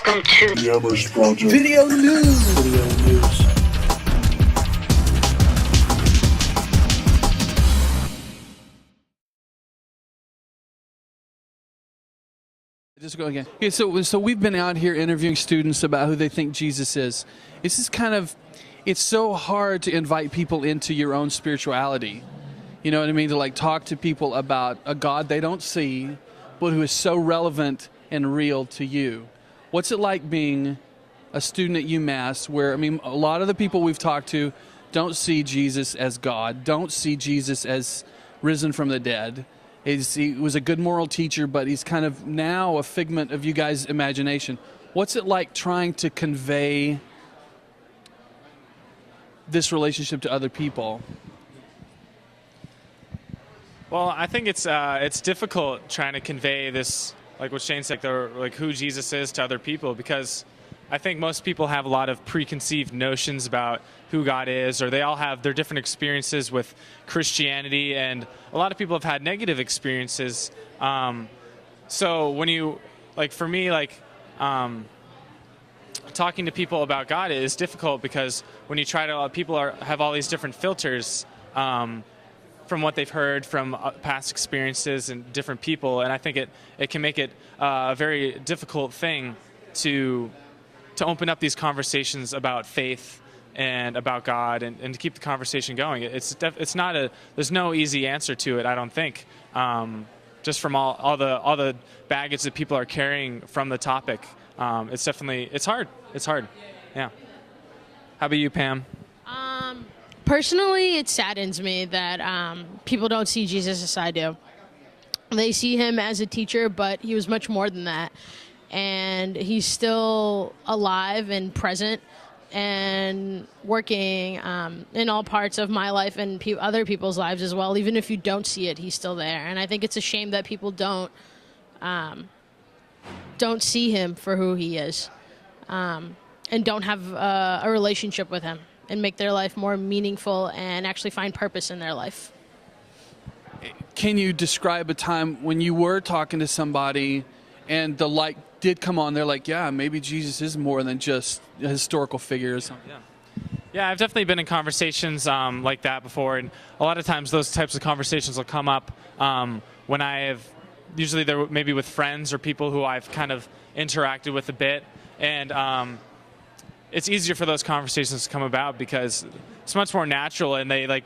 Welcome to the UMass Project. Video news. Just go again. Okay, so we've been out here interviewing students about who they think Jesus is. This is it's so hard to invite people into your own spirituality. You know what I mean? To like talk to people about a God they don't see, but who is so relevant and real to you. What's it like being a student at UMass where, I mean, a lot of the people we've talked to don't see Jesus as God, don't see Jesus as risen from the dead. He was a good moral teacher, but he's kind of now a figment of you guys' imagination. What's it like trying to convey this relationship to other people? Well, I think it's difficult trying to convey this, like what Shane said, like who Jesus is to other people, because I think most people have a lot of preconceived notions about who God is, or they all have their different experiences with Christianity, and a lot of people have had negative experiences. So when you, like for me, talking to people about God is difficult because when you try to, have all these different filters from what they've heard from past experiences and different people, and I think it can make it a very difficult thing to open up these conversations about faith and about God, and to keep the conversation going. There's no easy answer to it, I don't think. Just from all the baggage that people are carrying from the topic, it's hard. It's hard. Yeah. How about you, Pam? Personally, it saddens me that people don't see Jesus as I do. They see him as a teacher, but he was much more than that. And he's still alive and present and working in all parts of my life and other people's lives as well. Even if you don't see it, he's still there. And I think it's a shame that people don't see him for who he is, and don't have a relationship with him and make their life more meaningful and actually find purpose in their life. Can you describe a time when you were talking to somebody and the light did come on? They're like, yeah, maybe Jesus is more than just a historical figure or something. Yeah, I've definitely been in conversations like that before, and a lot of times those types of conversations will come up when usually they're maybe with friends or people who I've kind of interacted with a bit, and it's easier for those conversations to come about because it's much more natural, and I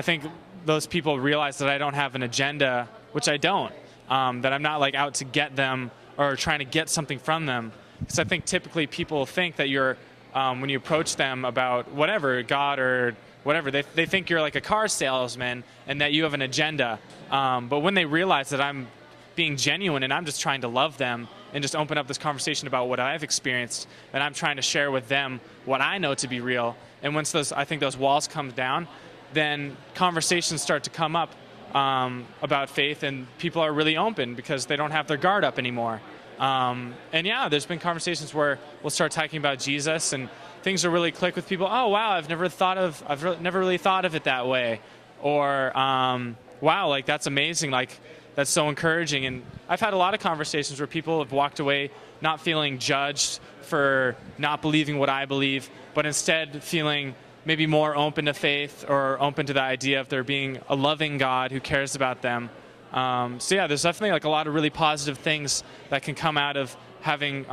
think those people realize that I don't have an agenda, which I don't, that I'm not like out to get them or trying to get something from them. Because I think typically people think that you're, when you approach them about whatever, God or whatever, they think you're like a car salesman and that you have an agenda. But when they realize that I'm being genuine and I'm just trying to love them and just open up this conversation about what I've experienced, and I'm trying to share with them what I know to be real, and once I think those walls come down, then conversations start to come up about faith, and people are really open because they don't have their guard up anymore. And yeah, there's been conversations where we'll start talking about Jesus, and things will really click with people. Oh wow, I've never really thought of it that way, or wow, like that's amazing, like that's so encouraging. And I've had a lot of conversations where people have walked away not feeling judged for not believing what I believe, but instead feeling maybe more open to faith or open to the idea of there being a loving God who cares about them. So yeah, there's definitely like a lot of really positive things that can come out of having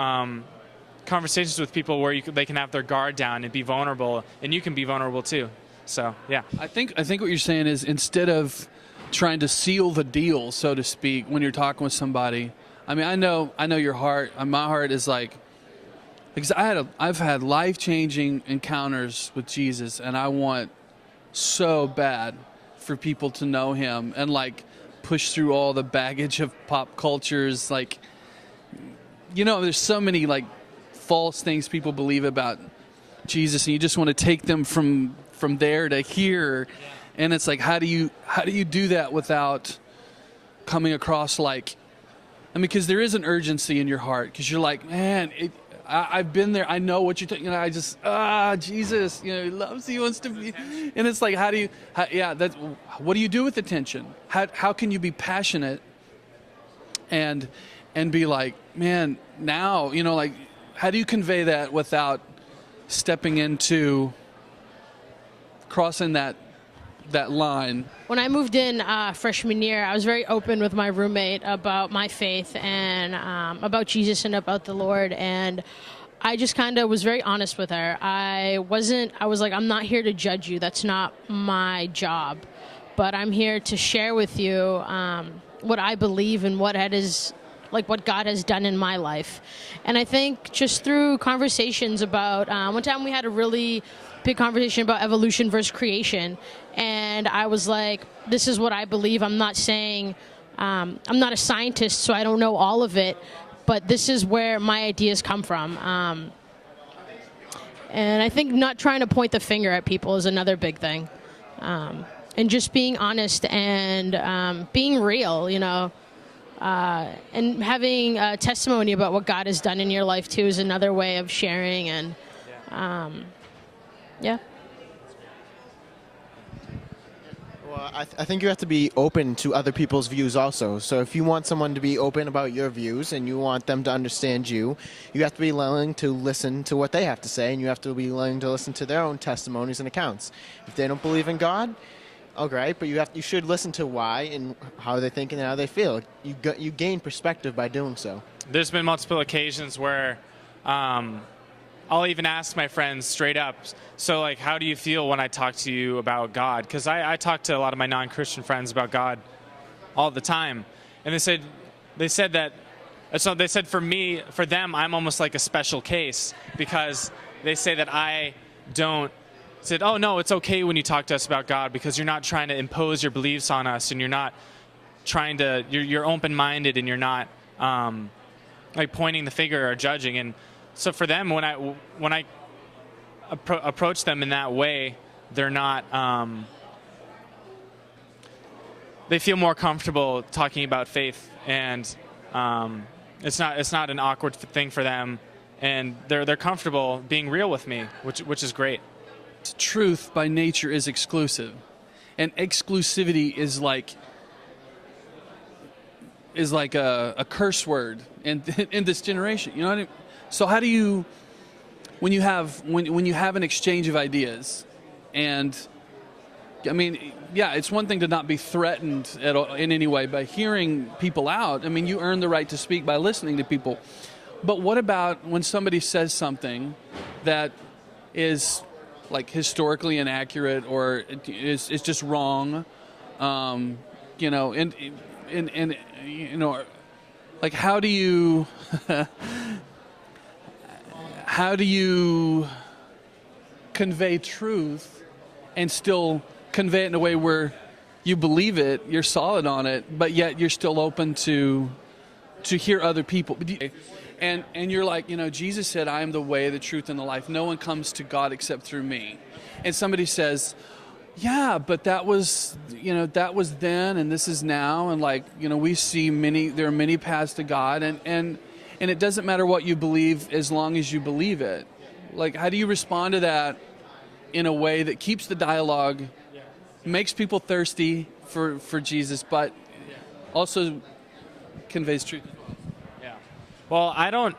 conversations with people where they can have their guard down and be vulnerable, and you can be vulnerable too. So yeah. I think what you're saying is, instead of trying to seal the deal, so to speak, when you're talking with somebody, I mean, I know your heart. My heart is like, because I've had life-changing encounters with Jesus, and I want so bad for people to know him and like push through all the baggage of pop cultures. Like, you know, there's so many like false things people believe about Jesus, and you just want to take them from there to here. Yeah. And it's like, how do you do that without coming across like, I mean, because there is an urgency in your heart, because you're like, man, I've been there. I know what you're talking. You know, I just Jesus. You know, he loves you, wants to be. And it's like, what do you do with the tension? How can you be passionate and be like, man, now, you know, like how do you convey that without stepping into crossing that line? When I moved in freshman year, I was very open with my roommate about my faith and about Jesus and about the Lord. And I just kind of was very honest with her. I was like, I'm not here to judge you. That's not my job. But I'm here to share with you what I believe and what God has done in my life. And I think just through conversations about, one time we had a really big conversation about evolution versus creation. And I was like, this is what I believe. I'm not saying, I'm not a scientist, so I don't know all of it, but this is where my ideas come from. And I think not trying to point the finger at people is another big thing. And just being honest and being real, and having a testimony about what God has done in your life too is another way of sharing. And yeah. Well, I think you have to be open to other people's views also. So if you want someone to be open about your views and you want them to understand you, you have to be willing to listen to what they have to say, and you have to be willing to listen to their own testimonies and accounts. If they don't believe in God, okay, but you should listen to why and how they think and how they feel. You gain perspective by doing so. There's been multiple occasions where I'll even ask my friends straight up, so like, how do you feel when I talk to you about God? Because I talk to a lot of my non-Christian friends about God all the time. And they said for them, I'm almost like a special case, because they say that I don't, said, oh no, it's okay when you talk to us about God, because you're not trying to impose your beliefs on us, and you're not trying to, you're open-minded, and you're not like pointing the finger or judging. And so for them, when I approach them in that way, they're not, they feel more comfortable talking about faith, and it's not an awkward thing for them, and they're comfortable being real with me, which is great. Truth by nature is exclusive, and exclusivity is like a curse word in this generation. You know what I mean? So how do you, when you have an exchange of ideas, and I mean, yeah, it's one thing to not be threatened in any way by hearing people out. I mean, you earn the right to speak by listening to people. But what about when somebody says something that is like historically inaccurate, or is just wrong, and like, how do you convey truth and still convey it in a way where you believe it, you're solid on it, but yet you're still open to hear other people? And you're like, Jesus said, I am the way, the truth, and the life. No one comes to God except through me. And somebody says, yeah, but that was then, and this is now. And we see there are many paths to God, and it doesn't matter what you believe as long as you believe it. Like, how do you respond to that in a way that keeps the dialogue, makes people thirsty for Jesus, but also conveys truth? Well, I don't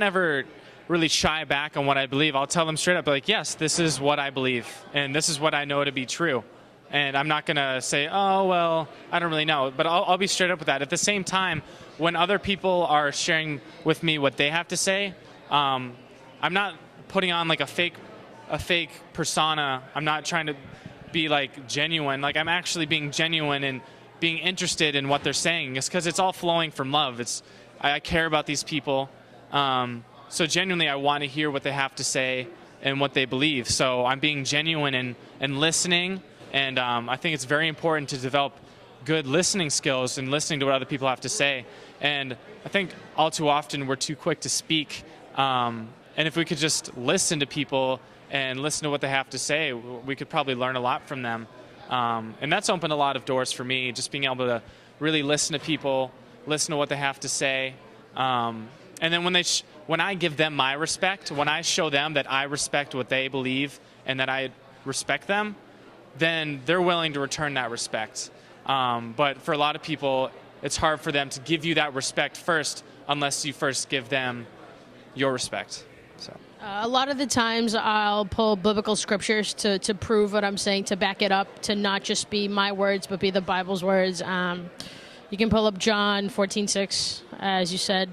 ever really shy back on what I believe. I'll tell them straight up, like, yes, this is what I believe, and this is what I know to be true. And I'm not going to say, oh, well, I don't really know. But I'll be straight up with that. At the same time, when other people are sharing with me what they have to say, I'm not putting on like a fake persona. I'm not trying to be like genuine. Like, I'm actually being genuine and being interested in what they're saying. It's because it's all flowing from love. I care about these people. So genuinely, I want to hear what they have to say and what they believe. So I'm being genuine and listening. And I think it's very important to develop good listening skills and listening to what other people have to say. And I think all too often we're too quick to speak. And if we could just listen to people and listen to what they have to say, we could probably learn a lot from them. And that's opened a lot of doors for me, just being able to really listen to people, listen to what they have to say. And then when I give them my respect, when I show them that I respect what they believe and that I respect them, then they're willing to return that respect. But for a lot of people, it's hard for them to give you that respect first unless you first give them your respect. So. A lot of the times I'll pull biblical scriptures to prove what I'm saying, to back it up, to not just be my words, but be the Bible's words. You can pull up John 14:6, as you said,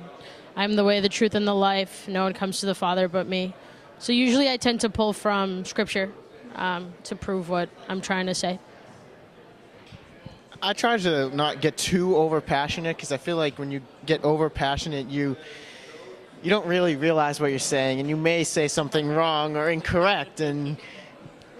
I'm the way, the truth, and the life. No one comes to the Father but me. So usually I tend to pull from scripture to prove what I'm trying to say. I try to not get too over passionate, because I feel like when you get over passionate, you don't really realize what you're saying, and you may say something wrong or incorrect, and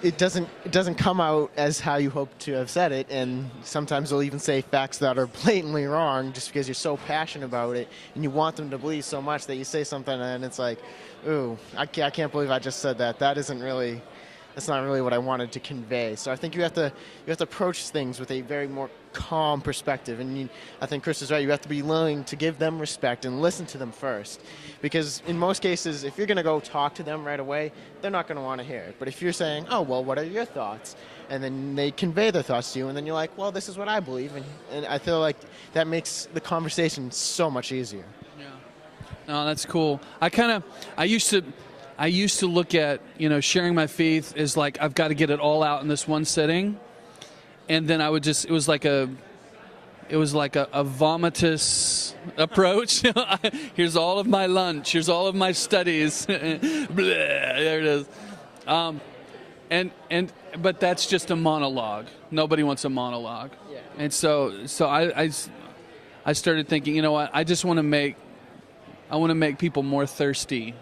it doesn't come out as how you hope to have said it. And sometimes they'll even say facts that are blatantly wrong just because you're so passionate about it and you want them to believe so much that you say something and it's like, ooh, I can't believe I just said that. That's not really what I wanted to convey. So I think you have to approach things with a very more calm perspective. And I think Chris is right. You have to be willing to give them respect and listen to them first. Because in most cases, if you're going to go talk to them right away, they're not going to want to hear it. But if you're saying, oh, well, what are your thoughts? And then they convey their thoughts to you, and then you're like, well, this is what I believe. And I feel like that makes the conversation so much easier. Yeah. No, that's cool. I used to look at, sharing my faith as like, I've got to get it all out in this one sitting. And then it was like a vomitous approach. Here's all of my lunch. Here's all of my studies. Blah, there it is. But that's just a monologue. Nobody wants a monologue. Yeah. And so I started thinking, you know what? I want to make people more thirsty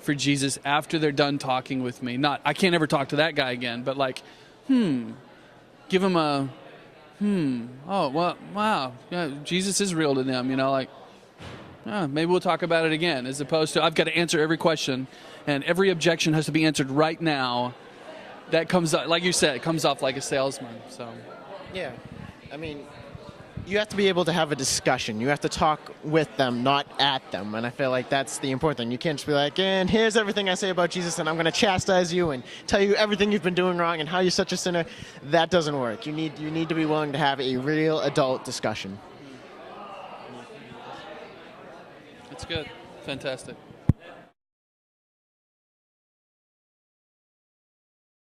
for Jesus after they're done talking with me. I can't ever talk to that guy again, but like, give him a, oh, well, wow, yeah, Jesus is real to them, maybe we'll talk about it again, as opposed to I've got to answer every question, and every objection has to be answered right now. That comes up, like you said, it comes off like a salesman, so. Yeah, I mean, you have to be able to have a discussion. You have to talk with them, not at them. And I feel like that's the important thing. You can't just be like, and here's everything I say about Jesus, and I'm going to chastise you and tell you everything you've been doing wrong and how you're such a sinner. That doesn't work. You need to be willing to have a real adult discussion. That's good. Fantastic.